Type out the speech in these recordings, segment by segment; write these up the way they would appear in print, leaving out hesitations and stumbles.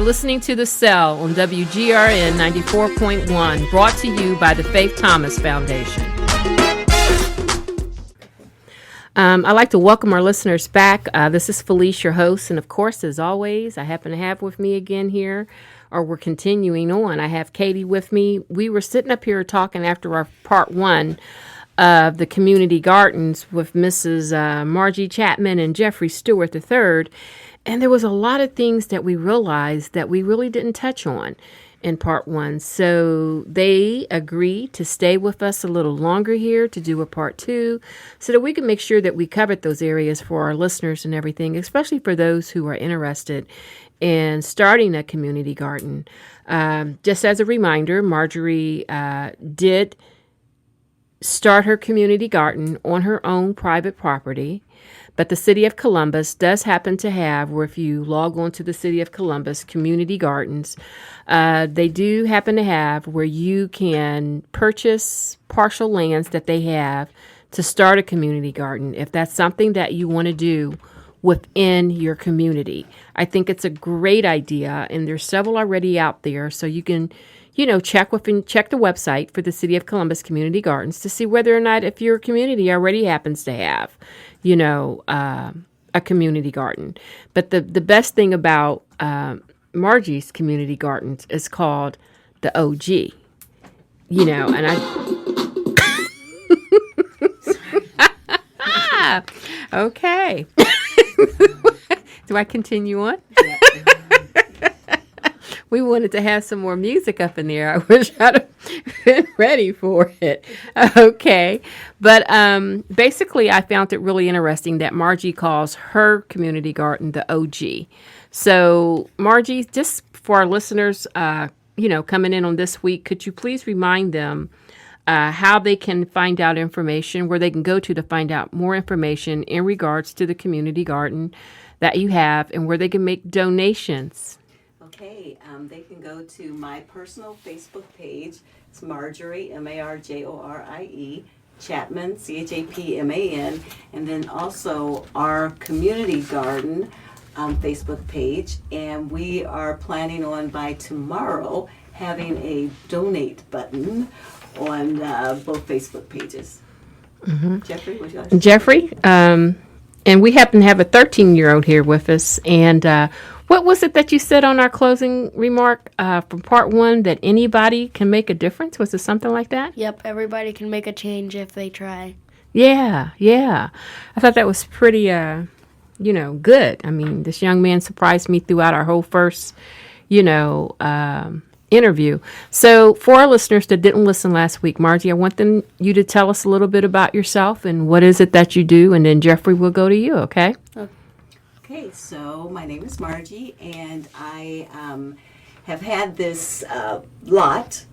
listening to The Cell on WGRN 94.1, brought to you by the Faith Thomas Foundation. I'd like to welcome our listeners back. This is Felice, your host, and of course, as always, I happen to have with me again here, or we're continuing on. I have Katie with me. We were sitting up here talking after our part one of the community gardens with Mrs. Margie Chapman and Jeffrey Stewart III, and there was a lot of things that we realized that we really didn't touch on in part one. So they agreed to stay with us a little longer here to do a part two so that we can make sure that we covered those areas for our listeners and everything, especially for those who are interested in starting a community garden. Just as a reminder, Marjorie did start her community garden on her own private property. But the City of Columbus does happen to have, where if you log on to the City of Columbus community gardens, they do happen to have where you can purchase partial lands that they have to start a community garden if that's something that you want to do within your community. I think it's a great idea, and there's several already out there, so you can check the website for the City of Columbus Community Gardens to see whether or not if your community already happens to have, a community garden. But the best thing about Margie's community gardens is called the OG, and I... Okay. Do I continue on? Yeah. We wanted to have some more music up in there. I wish I'd have been ready for it. Okay. But basically, I found it really interesting that Margie calls her community garden the OG. So, Margie, just for our listeners, coming in on this week, could you please remind them how they can find out information, where they can go to find out more information in regards to the community garden that you have, and where they can make donations? Okay, they can go to my personal Facebook page. It's Marjorie, Marjorie, Chapman, Chapman, and then also our community garden Facebook page. And we are planning on by tomorrow having a donate button on both Facebook pages. Mm-hmm. Jeffrey, would you like to Jeffrey, and we happen to have a 13-year-old here with us, and what was it that you said on our closing remark from part one, that anybody can make a difference? Was it something like that? Yep, everybody can make a change if they try. Yeah. I thought that was pretty, good. I mean, this young man surprised me throughout our whole first, interview. So for our listeners that didn't listen last week, Margie, I want you to tell us a little bit about yourself and what is it that you do, and then Jeffrey will go to you, okay? Okay, so my name is Margie, and I have had this lot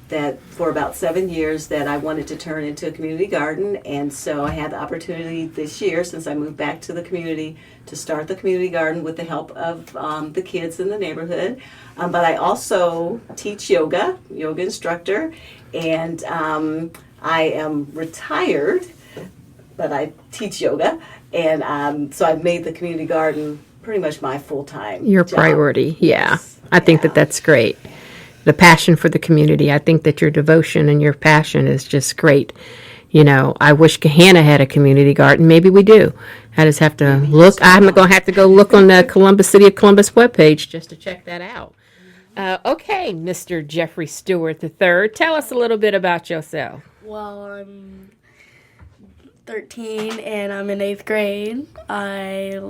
that for about 7 years that I wanted to turn into a community garden, and so I had the opportunity this year, since I moved back to the community, to start the community garden with the help of the kids in the neighborhood. But I also teach yoga instructor, and I am retired, but I teach yoga. And so I've made the community garden pretty much my full-time Your job. priority, yeah. Yes. I think that's great. The passion for the community. I think that your devotion and your passion is just great. I wish Gahanna had a community garden. Maybe we do. I just have to look. I'm going to have to go look on the City of Columbus webpage just to check that out. Okay, Mr. Jeffrey Stewart III, tell us a little bit about yourself. Well, I'm 13 and I'm in 8th grade. I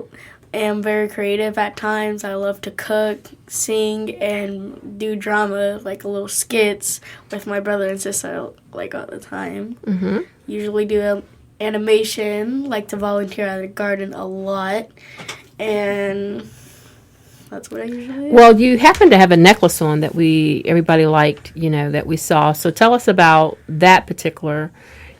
am very creative at times. I love to cook, sing, and do drama, like little skits with my brother and sister, like all the time. Mm-hmm. Usually do animation, like to volunteer at the garden a lot, and that's what I usually do. Well, you happen to have a necklace on that everybody liked, that we saw. So tell us about that particular,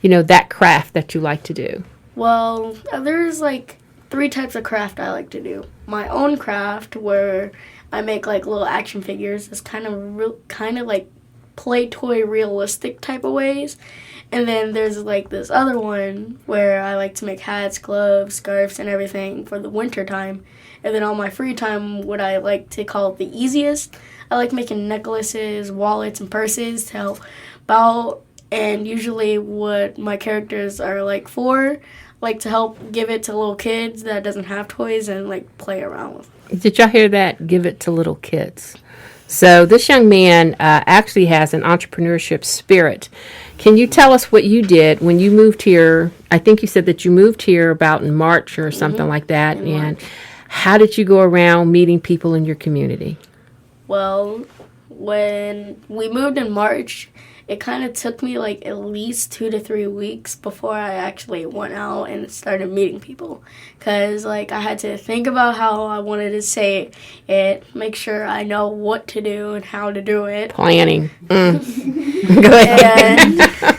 that craft that you like to do. Well, there's like 3 types of craft I like to do. My own craft, where I make like little action figures. It's kind of like play toy realistic type of ways. And then there's like this other one where I like to make hats, gloves, scarves, and everything for the winter time. And then on my free time, what I like to call the easiest, I like making necklaces, wallets, and purses to help out. And usually what my characters are like for, like to help give it to little kids that doesn't have toys and like play around with. Did y'all hear that? Give it to little kids. So this young man actually has an entrepreneurship spirit. Can you tell us what you did when you moved here? I think you said that you moved here about in March or something like that. And how did you go around meeting people in your community? Well, when we moved in March, it kind of took me like at least 2 to 3 weeks before I actually went out and started meeting people. Because like I had to think about how I wanted to say it, make sure I know what to do and how to do it. Planning. Go ahead.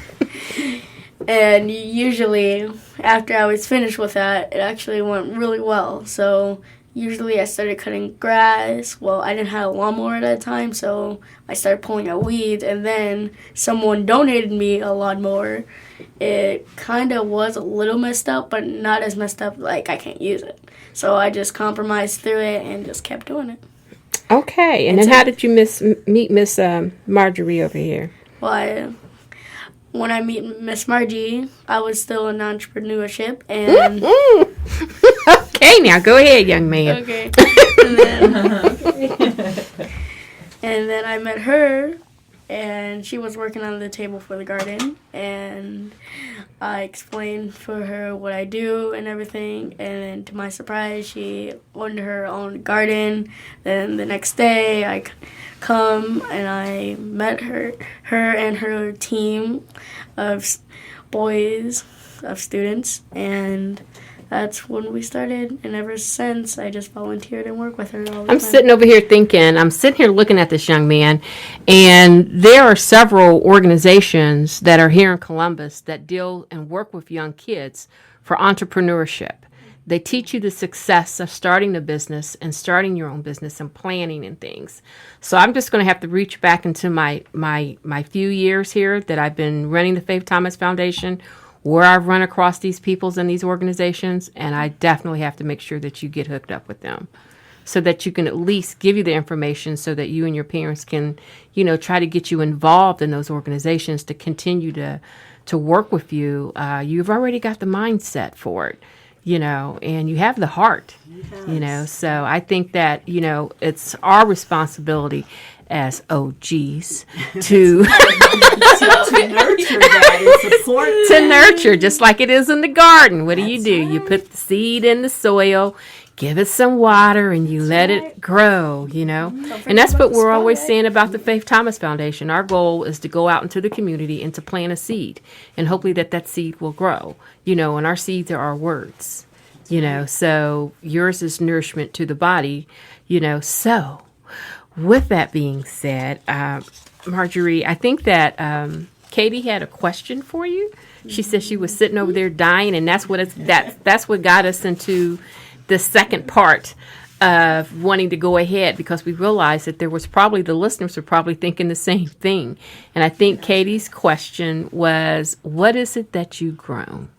And usually after I was finished with that, it actually went really well. So usually I started cutting grass. Well, I didn't have a lawnmower at that time, so I started pulling out weeds, and then someone donated me a lawnmower. It kind of was a little messed up, but not as messed up like I can't use it. So I just compromised through it and just kept doing it. Okay, and then how did you meet Miss Marjorie over here? Well, when I meet Miss Margie, I was still in entrepreneurship, and okay, now go ahead, young man. okay, and then I met her, and she was working on the table for the garden, and I explained for her what I do and everything, and then to my surprise, she owned her own garden. Then the next day, I come and I met her and her team of boys, of students, and that's when we started, and ever since I just volunteered and work with her all the I'm time. sitting over here thinking, I'm sitting here looking at this young man, and there are several organizations that are here in Columbus that deal and work with young kids for entrepreneurship. They teach you the success of starting a business and starting your own business and planning and things. So I'm just going to have to reach back into my few years here that I've been running the Faith Thomas Foundation, where I've run across these peoples and these organizations, and I definitely have to make sure that you get hooked up with them so that you can at least give you the information so that you and your parents can, try to get you involved in those organizations to continue to work with you. You've already got the mindset for it. And you have the heart, so I think that, it's our responsibility as OGs to nurture that and support to nurture, just like it is in the garden. What do? You put the seed in the soil, give it some water, and you let it grow, And that's what we're always saying about the Faith Thomas Foundation. Our goal is to go out into the community and to plant a seed, and hopefully that seed will grow, and our seeds are our words, so yours is nourishment to the body, so with that being said, Marjorie, I think that Katie had a question for you. She said she was sitting over there dying, and that's what got us into the second part of wanting to go ahead, because we realized that the listeners were probably thinking the same thing. And I think Katie's question was, what is it that you've grown?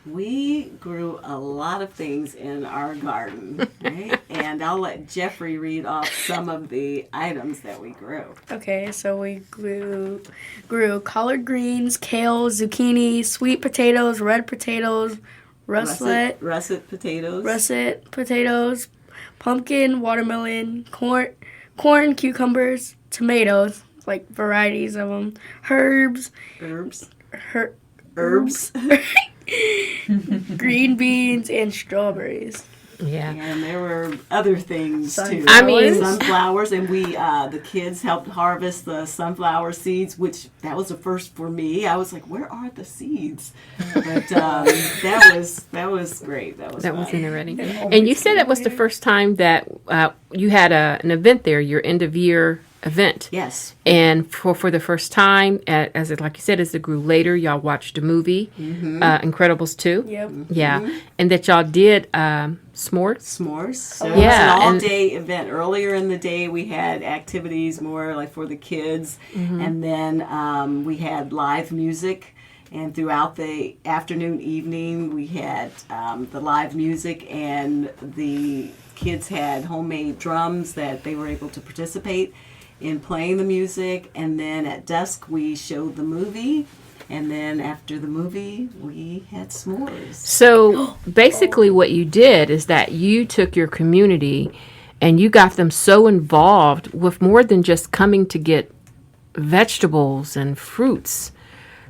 We grew a lot of things in our garden, right? And I'll let Jeffrey read off some of the items that we grew. Okay, so we grew collard greens, kale, zucchini, sweet potatoes, red potatoes, russet potatoes, pumpkin, watermelon, corn, cucumbers, tomatoes, like varieties of them, herbs, green beans, and strawberries. Yeah. And there were other things too. Sunflowers, and we the kids helped harvest the sunflower seeds, which that was the first for me. I was like, where are the seeds? But that was great. That was in there already. And you said that was the first time that you had an event there, your end of year event. Yes. And for the first time, as it, like you said, as it grew later, y'all watched a movie, Incredibles 2. Yep. Yeah. And that y'all did s'mores. S'mores. So Yeah, it was an and- all-day event. Earlier in the day, we had activities more like for the kids, and then we had live music. And throughout the afternoon, evening, we had the live music, and the kids had homemade drums that they were able to participate in playing the music. And then at dusk, we showed the movie. And then after the movie, we had s'mores. So basically, what you did is that you took your community and you got them so involved with more than just coming to get vegetables and fruits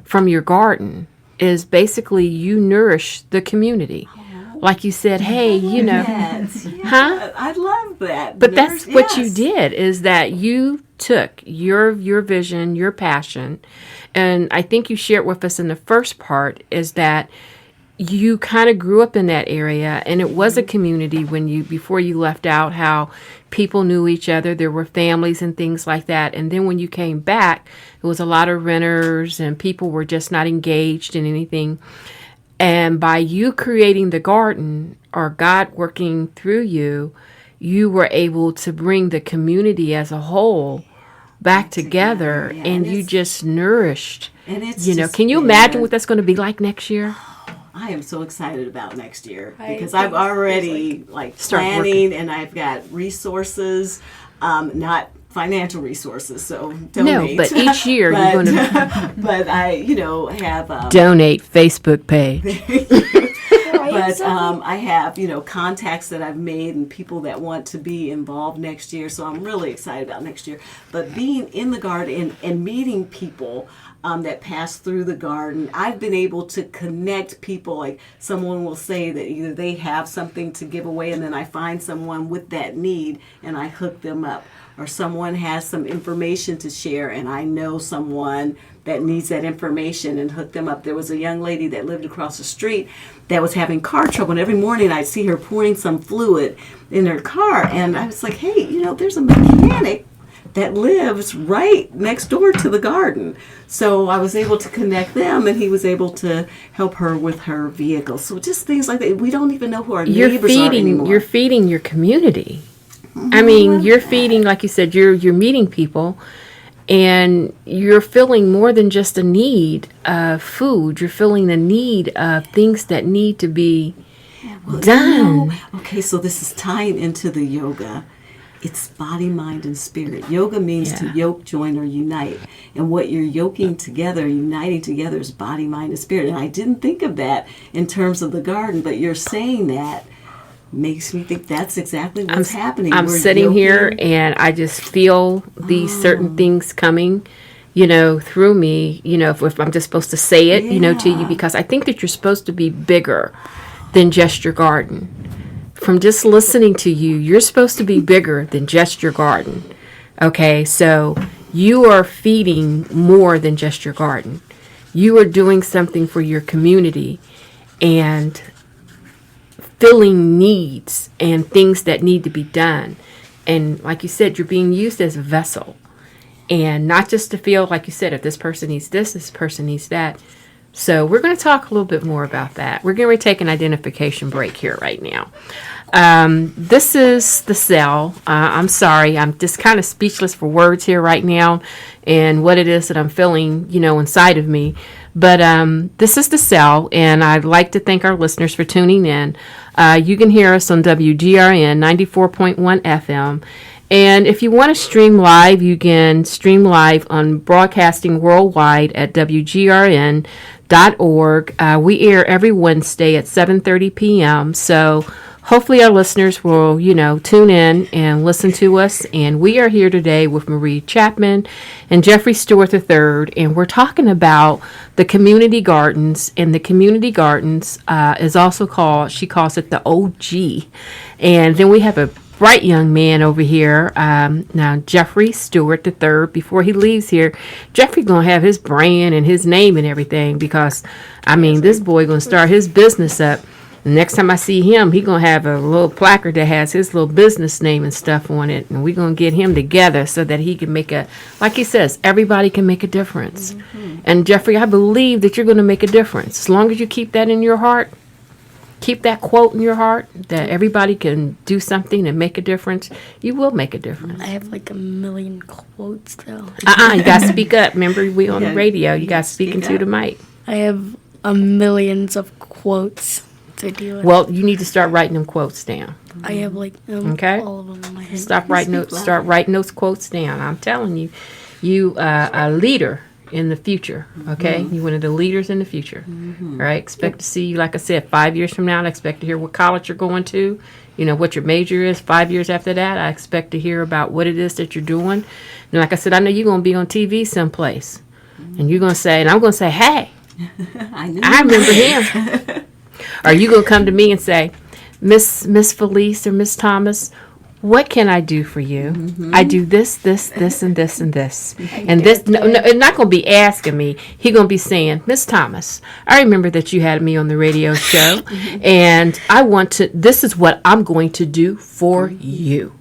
from your garden. Is basically you nourish the community. Like you said, hey, you know, Yes. Yeah, Huh? I love that. but that's what you Yes. did, is that you took your vision, your passion, and I think you shared with us in the first part is that you kind of grew up in that area, and it was a community when you, before you left out, how people knew each other, there were families and things like that. And then when you came back, it was a lot of renters and people were just not engaged in anything. And by you creating the garden, or God working through you, you were able to bring the community as a whole back together, yeah, and and you it's- just nourished. And it's You know, just can you been- imagine what that's going to be like next year? I am so excited about next year I because think I've already Start planning and I've got resources, not financial resources. So No, donate. but each year you're going to But I, have. donate Facebook page. But I have, contacts that I've made and people that want to be involved next year. So I'm really excited about next year. But being in the garden and meeting people that pass through the garden, I've been able to connect people. Like someone will say that either they have something to give away, and then I find someone with that need and I hook them up. Or someone has some information to share and I know someone that needs that information and hook them up. There was a young lady that lived across the street that was having car trouble, and every morning I'd see her pouring some fluid in her car, and I was like, hey, there's a mechanic that lives right next door to the garden. So I was able to connect them, and he was able to help her with her vehicle. So just things like that. We don't even know who our neighbors are anymore. You're feeding your community. I mean, you're feeding, like you said, you're meeting people, and you're filling more than just a need of food. You're filling the need of things that need to be done. Okay, so this is tying into the yoga. It's body, mind, and spirit. Yoga means to Yeah. yoke, join, or unite. And what you're yoking together, uniting together, is body, mind, and spirit. And I didn't think of that in terms of the garden, but you're saying that makes me think that's exactly what's happening. I'm We're sitting here yoking- and I just feel these certain things coming, through me, if I'm just supposed to say it, to you, Yeah. because I think that you're supposed to be bigger than just your garden. From just listening to you, you're supposed to be bigger than just your garden. Okay, so you are feeding more than just your garden. You are doing something for your community and filling needs and things that need to be done. And like you said, you're being used as a vessel. And not just to feel, like you said, if this person needs this person needs that. So we're going to talk a little bit more about that. We're going to take an identification break here right now. This is the cell. I'm sorry, I'm just kind of speechless for words here right now and what it is that I'm feeling, inside of me. But this is the cell, and I'd like to thank our listeners for tuning in. You can hear us on WGRN 94.1 FM. And if you want to stream live, you can stream live on Broadcasting Worldwide at WGRN.org. We air every Wednesday at 7:30 p.m. So hopefully our listeners will, tune in and listen to us. And we are here today with Marie Chapman and Jeffrey Stewart III, and we're talking about the community gardens. And the community gardens is also called, she calls it the OG. And then we have a bright young man over here, now Jeffrey Stewart III. Before he leaves here, Jeffrey's going to have his brand and his name and everything, because, this boy going to start his business up. Next time I see him, he gonna have a little placard that has his little business name and stuff on it, and we're gonna get him together so that he can make a, like he says, everybody can make a difference. And Jeffrey, I believe that you're gonna make a difference as long as you keep that in your heart. Keep that quote in your heart that everybody can do something and make a difference. You will make a difference. I have like a million quotes though. You gotta speak up. Remember, we on the Yeah, radio. You gotta speak speak into up. the mic. I have millions of quotes to do with. Well, you need to start writing them quotes down. I have like Okay. all of them in my head. Start writing those quotes down. I'm telling you, you a leader in the future. Okay, you one of the leaders in the future. All right. Expect to see you, like I said, 5 years from now. I expect to hear what college you're going to. You know what your major is. 5 years after that, I expect to hear about what it is that you're doing. And like I said, I know you're gonna be on TV someplace, and you're gonna say, and I'm gonna say, hey, I remember him. Or you gonna come to me and say, Miss Felice or Miss Thomas, what can I do for you? I do this, and this, and this. And this, no, it's not going to be asking me. He going to be saying, Miss Thomas, I remember that you had me on the radio show, and I want to, this is what I'm going to do for you.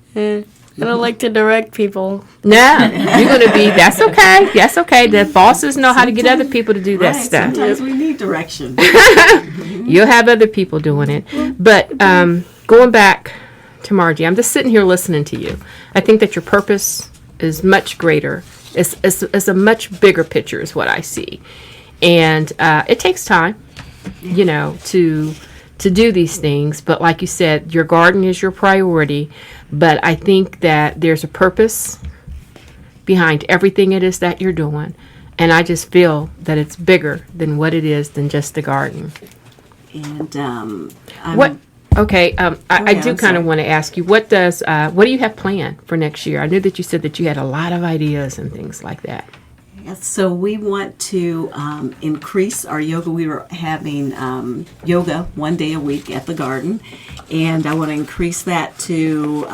I don't like to direct people. No, you're going to be, that's okay. That's okay. The bosses know how to get other people to do that Right, stuff. sometimes we need direction. You'll have other people doing it. But going back to Margie, I'm just sitting here listening to you. I think that your purpose is much greater. It's a much bigger picture is what I see. And it takes time, you know, to do these things. But like you said, your garden is your priority. But I think that there's a purpose behind everything it is that you're doing. And I just feel that it's bigger than what it is than just the garden. And What? Okay, I ahead, do I'm kind of sorry. want to ask you, what do you have planned for next year? I knew that you said that you had a lot of ideas and things like that. Yes, so we want to increase our yoga. We were having yoga 1 day a week at the garden, and I want to increase that to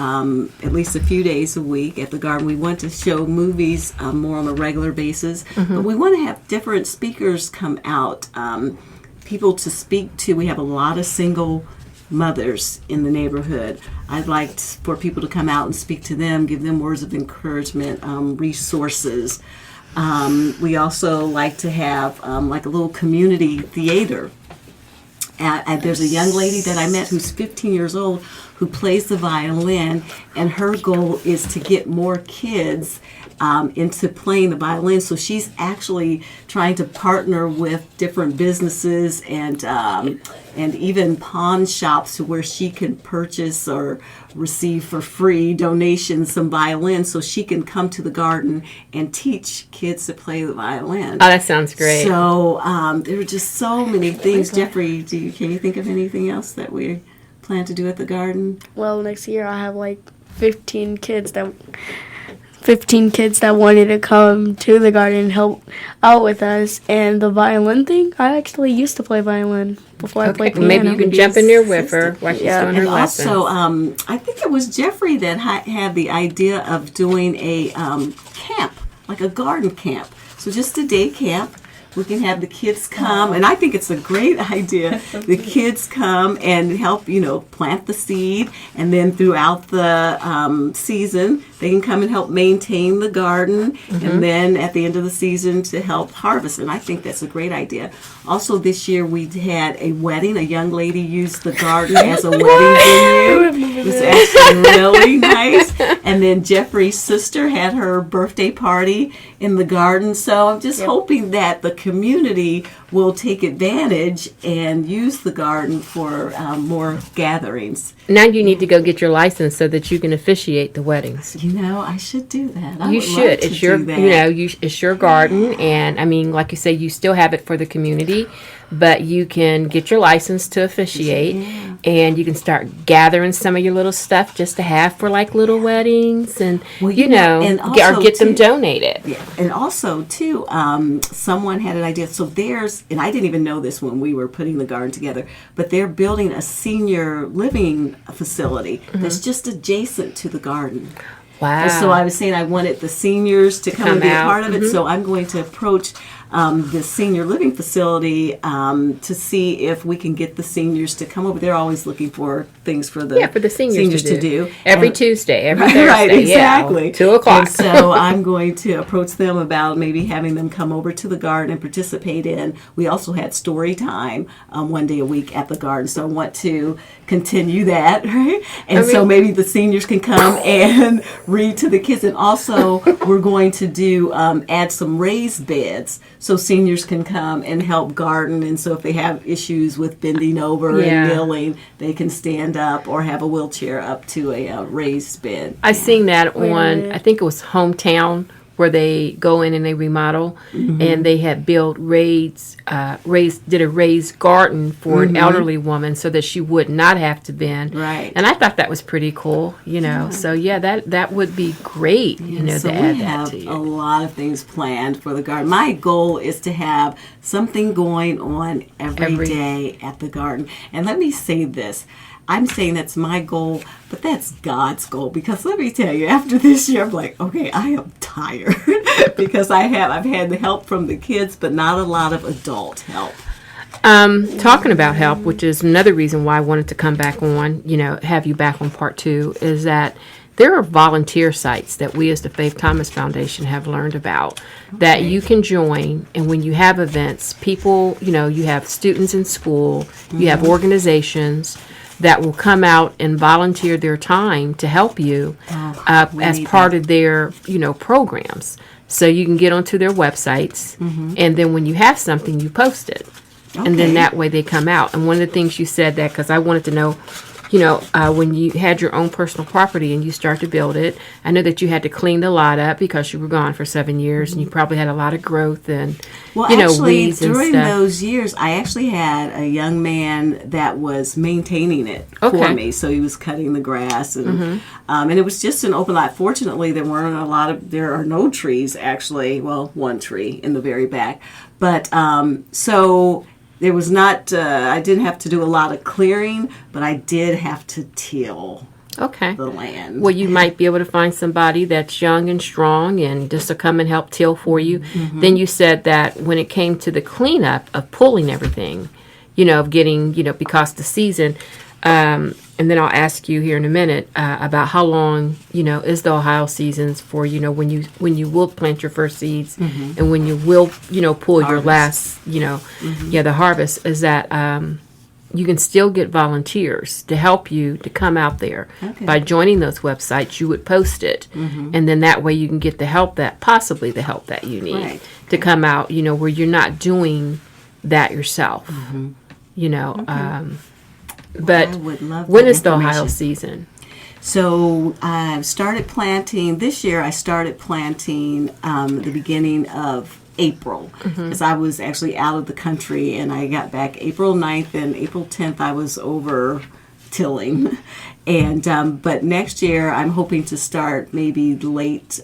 at least a few days a week at the garden. We want to show movies more on a regular basis, but we want to have different speakers come out, people to speak to. We have a lot of single mothers in the neighborhood. I'd like for people to come out and speak to them, give them words of encouragement, resources. We also like to have like a little community theater. There's a young lady that I met who's 15 years old who plays the violin, and her goal is to get more kids into playing the violin. So she's actually trying to partner with different businesses and even pawn shops to where she can purchase or receive for free donations some violins so she can come to the garden and teach kids to play the violin. Oh, that sounds great. So there are just so many things. Jeffrey, can you think of anything else that we plan to do at the garden? Well, next year I have like 15 kids that wanted to come to the garden and help out with us. And the violin thing, I actually used to play violin before I played piano. Maybe you can Be jump in there with her assistant. while she's Yeah. doing her And lesson. also, I think it was Jeffrey that had the idea of doing a camp, like a garden camp. So just a day camp. We can have the kids come, and I think it's a great idea. The kids come and help, plant the seed, and then throughout the season, they can come and help maintain the garden, and then at the end of the season to help harvest. And I think that's a great idea. Also, this year we had a wedding. A young lady used the garden as a wedding venue. It was actually really nice. And then Jeffrey's sister had her birthday party in the garden. So I'm just hoping that the community will take advantage and use the garden for more gatherings. Now you need to go get your license so that you can officiate the weddings. I should do that. I You would love should. to It's your, do that. it's your garden, and I mean, like you say, you still have it for the community, but you can get your license to officiate, and you can start gathering some of your little stuff just to have for like little weddings, and Well, and or also, get them too- donated. Yeah, and also too, someone had an idea. So and I didn't even know this when we were putting the garden together, but they're building a senior living facility that's just adjacent to the garden. Wow. And so I was saying I wanted the seniors to come and be a out. part of it. So I'm going to approach this senior living facility to see if we can get the seniors to come over. They're always looking for things for the seniors to do. Every And- Tuesday, every Thursday. Right, exactly. Yeah, 2 o'clock. And so I'm going to approach them about maybe having them come over to the garden and participate in. We also had story time one day a week at the garden, so I want to continue that, right? And so maybe the seniors can come and read to the kids. And also, we're going to do add some raised beds so seniors can come and help garden. And so if they have issues with bending over and kneeling, they can stand up or have a wheelchair up to a raised bed. I seen that on, I think it was Hometown, where they go in and they remodel, and they had built did a raised garden for an elderly woman so that she would not have to bend. Right. And I thought that was pretty cool, So that would be great, So to add we that have to you. a lot of things planned for the garden. My goal is to have something going on every day at the garden. And let me say this. I'm saying that's my goal, but that's God's goal, because let me tell you, after this year, I'm like, okay, I am tired because I've had the help from the kids, but not a lot of adult help. Talking about help, which is another reason why I wanted to come back on, have you back on part 2, is that there are volunteer sites that we as the Faith Thomas Foundation have learned about that you can join. And when you have events, people, you have students in school, you have organizations that will come out and volunteer their time to help you as part of their, programs. So you can get onto their websites, and then when you have something, you post it. And then that way they come out. And one of the things you said that, because I wanted to know, when you had your own personal property and you start to build it, I know that you had to clean the lot up because you were gone for 7 years and you probably had a lot of growth and, weeds and during stuff. those years, I actually had a young man that was maintaining it for me. So he was cutting the grass and it was just an open lot. Fortunately, there are no trees actually. Well, one tree in the very back, but so. There was not, I didn't have to do a lot of clearing, but I did have to till the land. Well, you might be able to find somebody that's young and strong and just to come and help till for you. Then you said that when it came to the cleanup of pulling everything, of getting, because the season, and then I'll ask you here in a minute about how long, is the Ohio seasons for, when you will plant your first seeds and when you will, pull your last, the harvest, is that you can still get volunteers to help you to come out there. By joining those websites, you would post it. And then that way you can get the help that you need to come out, where you're not doing that yourself, But I would love when that is the Ohio information. season? So I started planting this year. I started planting the beginning of April because I was actually out of the country and I got back April 9th and April 10th I was over tilling. And but next year I'm hoping to start maybe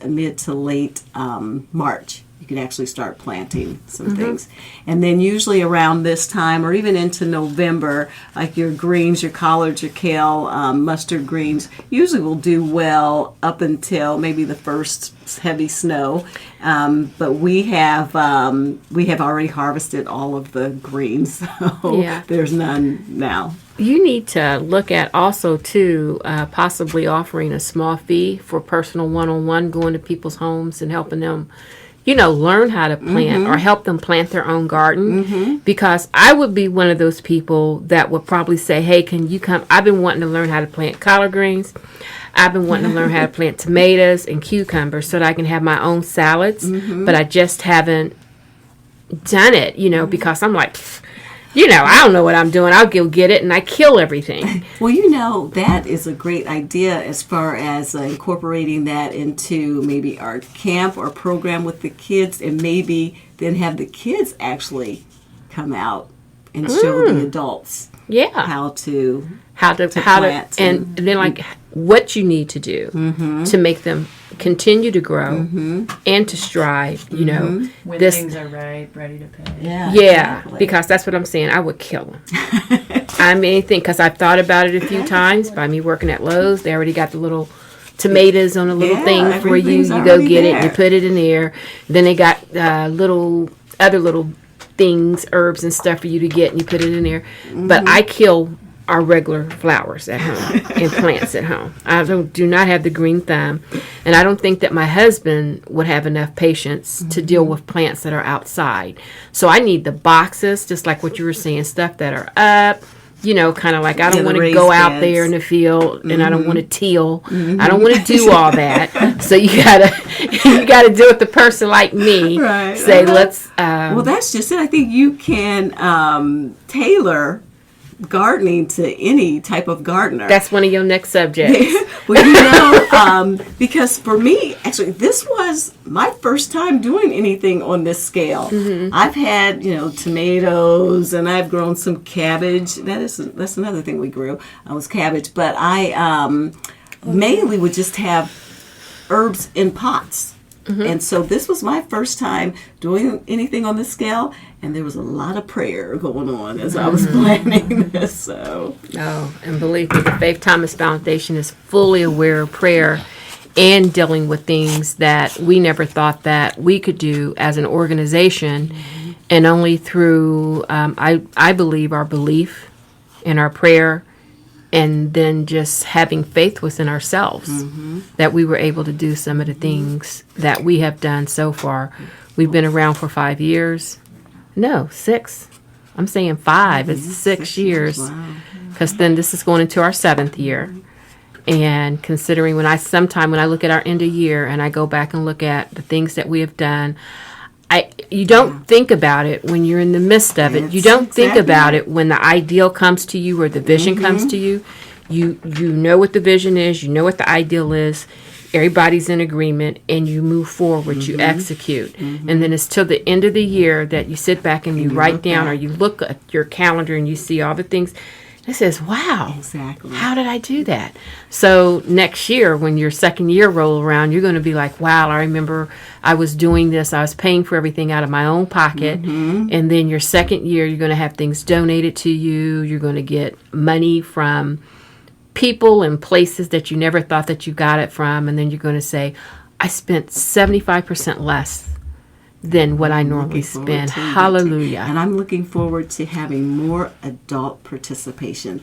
mid to late March. You can actually start planting some things. And then usually around this time or even into November, like your greens, your collards, your kale, mustard greens, usually will do well up until maybe the first heavy snow. But we have already harvested all of the greens, so there's none now. You need to look at also, too, possibly offering a small fee for personal one-on-one, going to people's homes and helping them, learn how to plant or help them plant their own garden. Because I would be one of those people that would probably say, hey, can you come? I've been wanting to learn how to plant collard greens. I've been wanting to learn how to plant tomatoes and cucumbers so that I can have my own salads. But I just haven't done it, because I'm like, I don't know what I'm doing. I'll go get it and I kill everything. Well, that is a great idea as far as incorporating that into maybe our camp or program with the kids, and maybe then have the kids actually come out and show the adults how to plant and then like what you need to do to make them continue to grow and to strive, when things are right, ready to pay. Yeah, exactly. Because that's what I'm saying. I would kill them. I mean, because I've thought about it a few times by me working at Lowe's. They already got the little tomatoes on a little thing for you. You go get it, you put it in there. Then they got little other little things, herbs and stuff for you to get, and you put it in there. But I kill our regular flowers at home and plants at home. I do not have the green thumb, and I don't think that my husband would have enough patience to deal with plants that are outside. So I need the boxes, just like what you were saying, stuff that are up. Kind of like I don't the want to raised go out beds. there in the field, and I don't want to till. I don't want to do all that. So you gotta do it. The person like me Right. say, let's. Well, that's just it. I think you can tailor gardening to any type of gardener. That's one of your next subjects. Well, because for me, actually, this was my first time doing anything on this scale. I've had, tomatoes, and I've grown some cabbage. That's another thing we grew. Was cabbage, but I mainly would just have herbs in pots. And so this was my first time doing anything on this scale, and there was a lot of prayer going on as I was planning this. So, And believe me, the Faith Thomas Foundation is fully aware of prayer and dealing with things that we never thought that we could do as an organization, and only through, I believe, our belief and our prayer, and then just having faith within ourselves that we were able to do some of the things that we have done so far. We've been around for 5 years. No, 6. I'm saying 5. It's 6 years. wow. Because then this is going into our 7th year. And considering when I look at our end of year and I go back and look at the things that we have done, you don't think about it when you're in the midst of it. You don't think about it when the ideal comes to you or the vision comes to you. You know what the vision is. You know what the ideal is. Everybody's in agreement, and you move forward. You execute. And then it's till the end of the year that you sit back and you write down or you look at your calendar and you see all the things. It says, wow, exactly. how did I do that? So next year, when your second year roll around, you're going to be like, wow, I remember I was doing this. I was paying for everything out of my own pocket. And then your second year, you're going to have things donated to you. You're going to get money from people and places that you never thought that you got it from. And then you're going to say, I spent 75% less than what I normally spend. Hallelujah. And I'm looking forward to having more adult participation,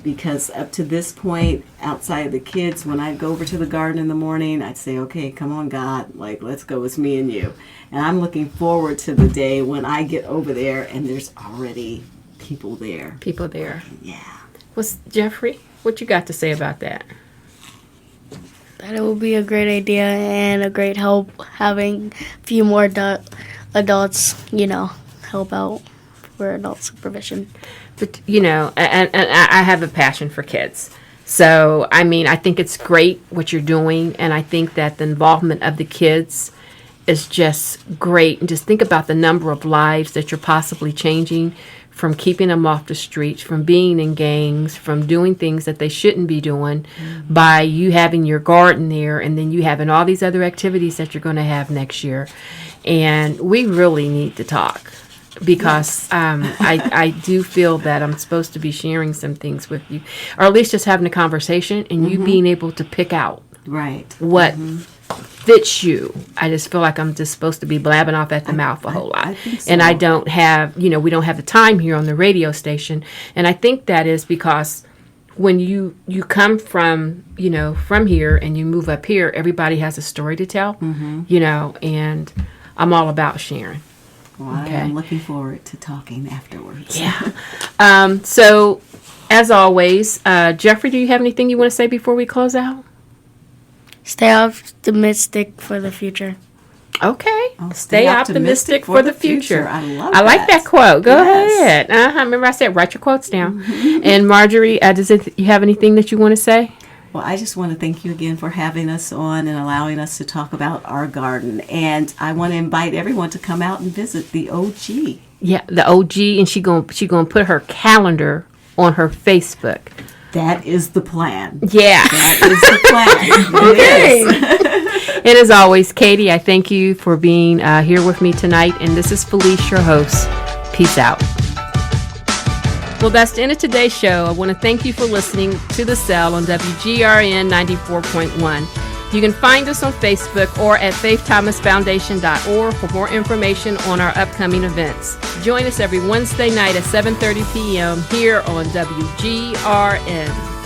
because up to this point, outside of the kids, when I'd go over to the garden in the morning, I'd say, okay, come on, God, let's go. It's me and you. And I'm looking forward to the day when I get over there and there's already people there. People there. Yeah. What's Jeffrey? What you got to say about that? That it would be a great idea and a great help having a few more adults, help out for adult supervision. But, and I have a passion for kids. So, I think it's great what you're doing. And I think that the involvement of the kids is just great. And just think about the number of lives that you're possibly changing, from keeping them off the streets, from being in gangs, from doing things that they shouldn't be doing, by you having your garden there, and then you having all these other activities that you're going to have next year. And we really need to talk, because I do feel that I'm supposed to be sharing some things with you, or at least just having a conversation, and you being able to pick out Right. what fits you. I just feel like I'm just supposed to be blabbing off at the mouth a whole lot. I think so. And I don't have, we don't have the time here on the radio station. And I think that is because when you come from, from here and you move up here, everybody has a story to tell, and I'm all about sharing. Well, Okay. I'm looking forward to talking afterwards. Yeah. So, as always, Jeffrey, do you have anything you want to say before we close out? Stay optimistic for the future. Okay. Oh, Stay optimistic for the future. I love I like that quote. Go Yes. ahead. Remember I said write your quotes down. And Marjorie, you have anything that you want to say? Well, I just want to thank you again for having us on and allowing us to talk about our garden. And I want to invite everyone to come out and visit the OG. Yeah, the OG, and she gonna put her calendar on her Facebook. That is the plan. Yeah. That is the plan. It is. And as always, Katie, I thank you for being here with me tonight. And this is Felice, your host. Peace out. Well, that's the end of today's show. I want to thank you for listening to The Cell on WGRN 94.1. You can find us on Facebook or at faiththomasfoundation.org for more information on our upcoming events. Join us every Wednesday night at 7:30 p.m. here on WGRN.